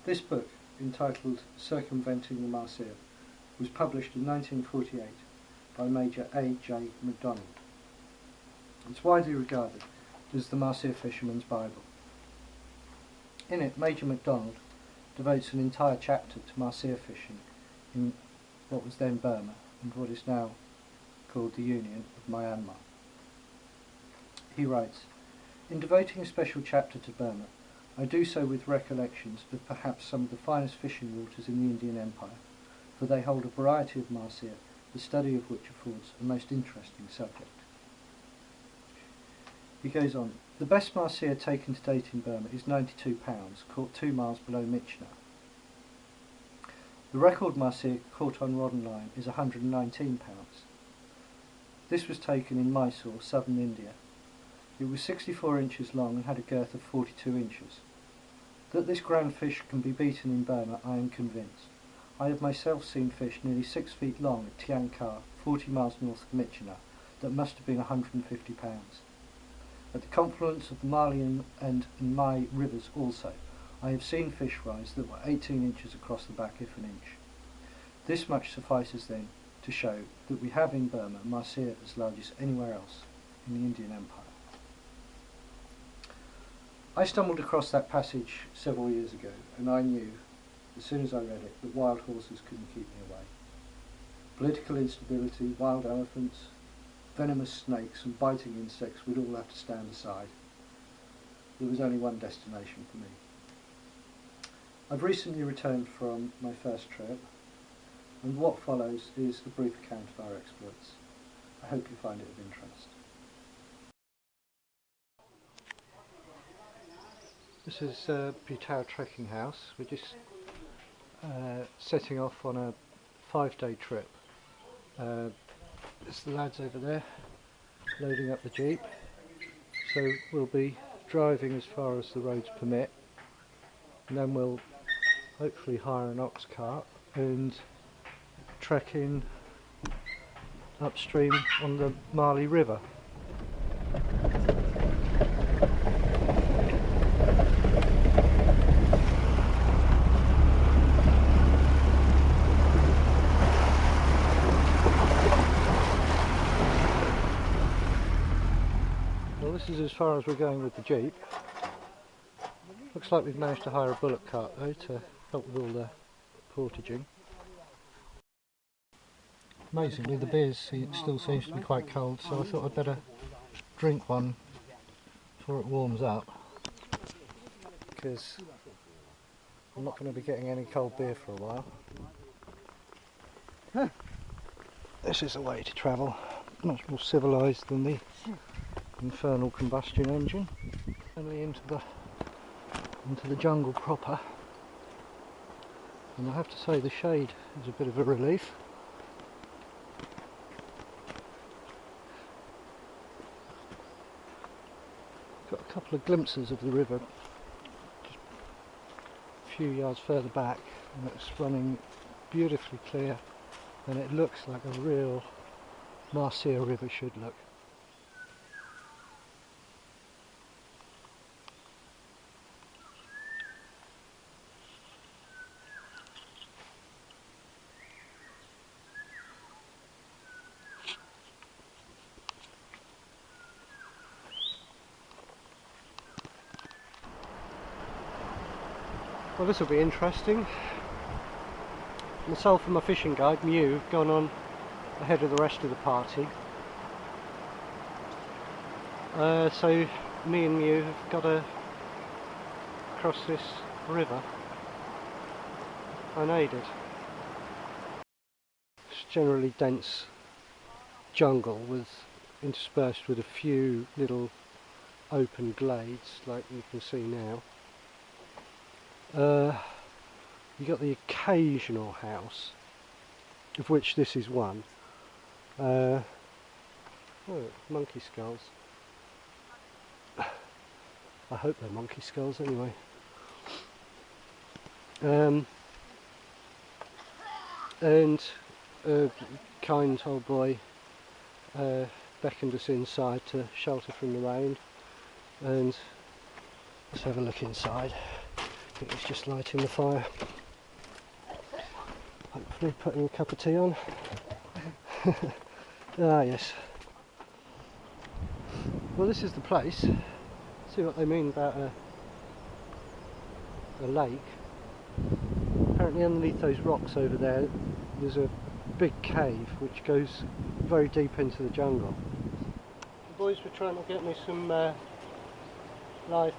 This book, entitled Circumventing the Mahseer, was published in 1948 by Major A.J. MacDonald. It's widely regarded as the Mahseer fisherman's Bible. In it, Major MacDonald devotes an entire chapter to Mahseer fishing in what was then Burma and what is now called the Union of Myanmar. He writes, "In devoting a special chapter to Burma, I do so with recollections of perhaps some of the finest fishing waters in the Indian Empire, for they hold a variety of mahseer, the study of which affords a most interesting subject." He goes on, "The best mahseer taken to date in Burma is 92 pounds, caught 2 miles below Myitkyina. The record mahseer caught on rod and line is 119 pounds. This was taken in Mysore, southern India. It was 64 inches long and had a girth of 42 inches. That this grand fish can be beaten in Burma, I am convinced. I have myself seen fish nearly 6 feet long at Tiang Kar, 40 miles north of Myitkyina, that must have been 150 pounds. At the confluence of the Mali and Mai rivers also, I have seen fish rise that were 18 inches across the back, if an inch. This much suffices then to show that we have in Burma mahseer as large as anywhere else in the Indian Empire." I stumbled across that passage several years ago, and I knew, as soon as I read it, that wild horses couldn't keep me away. Political instability, wild elephants, venomous snakes and biting insects would all have to stand aside. There was only one destination for me. I've recently returned from my first trip, and what follows is a brief account of our exploits. I hope you find it of interest. This is Butao Trekking House. We're just setting off on a 5-day trip. There's the lads over there loading up the jeep. So we'll be driving as far as the roads permit, and then we'll hopefully hire an ox cart and trekking upstream on the Mali River. Well, this is as far as we're going with the jeep. Looks like we've managed to hire a bullock cart though to help with all the portaging. Amazingly, the beer still seems to be quite cold, so I thought I'd better drink one before it warms up, because I'm not going to be getting any cold beer for a while. This is a way to travel, much more civilised than the infernal combustion engine. Only into the jungle proper, and I have to say the shade is a bit of a relief. Got a couple of glimpses of the river just a few yards further back, and it's running beautifully clear, and it looks like a real mahseer river should look. Well, this will be interesting. Myself and my fishing guide, Mew, have gone on ahead of the rest of the party. So me and Mew have got to cross this river unaided. It's generally dense jungle interspersed with a few little open glades like you can see now. You got the occasional house, of which this is one. Oh, monkey skulls. I hope they're monkey skulls anyway. And a kind old boy beckoned us inside to shelter from the rain, and let's have a look inside. I think it's just lighting the fire. Hopefully putting a cup of tea on. Ah yes. Well, this is the place. See what they mean about a lake. Apparently underneath those rocks over there there's a big cave which goes very deep into the jungle. The boys were trying to get me some live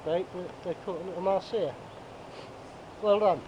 bait, but they caught a little mahseer. Well done.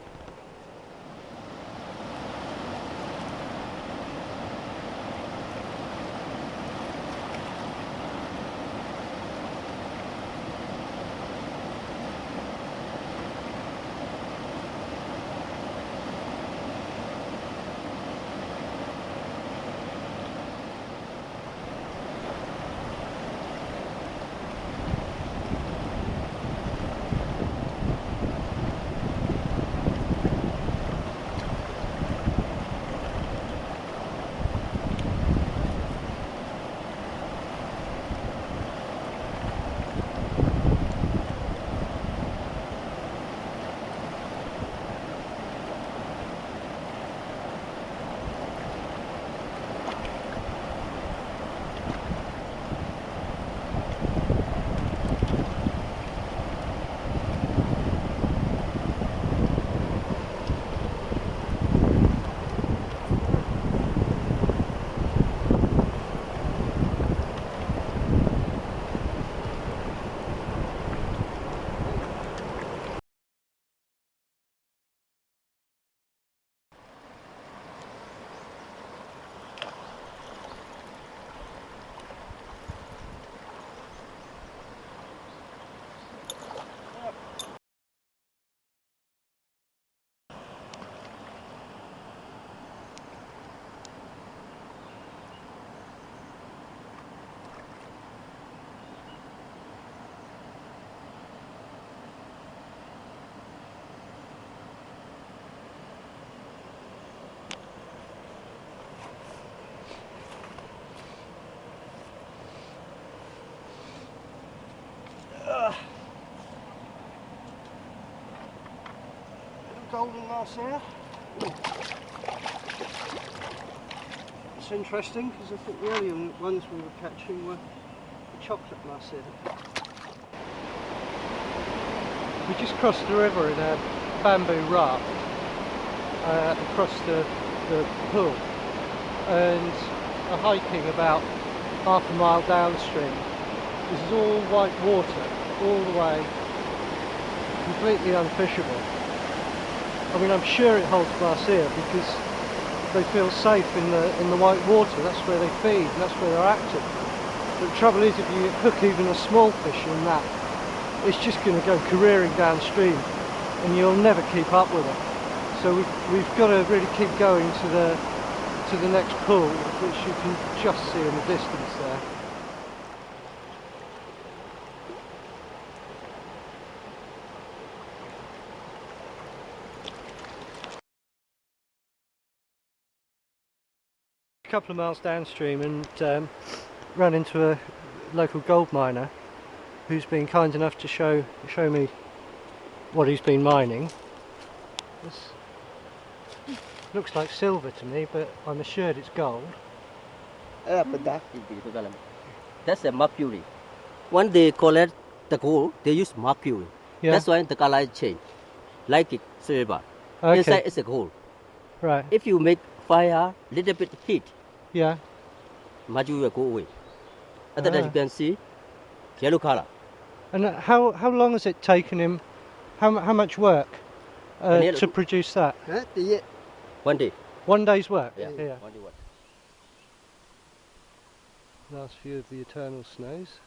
Golden mahseer. It's interesting because I think the earlier ones we were catching were the chocolate mahseer. We just crossed the river in a bamboo raft across the pool and are hiking about half a mile downstream. This is all white water, all the way, completely unfishable. I mean, I'm sure it holds mahseer because they feel safe in the white water. That's where they feed and that's where they're active. But the trouble is, if you hook even a small fish in that, it's just going to go careering downstream and you'll never keep up with it. So we've got to really keep going to the next pool, which you can just see in the distance there. A couple of miles downstream and ran into a local gold miner who's been kind enough to show me what he's been mining. This looks like silver to me, but I'm assured it's gold. That's a mercury. When they collect the gold, they use mercury. Yeah. That's why the color change, like it silver. Okay. Inside is a gold. Right. If you make fire, little bit heat, Yeah. mercury will go away. After that, you can see yellow color. And how long has it taken him? How much work to produce that? 1 day. 1 day's work. Yeah. Yeah. 1 day work. Last view of the eternal snows.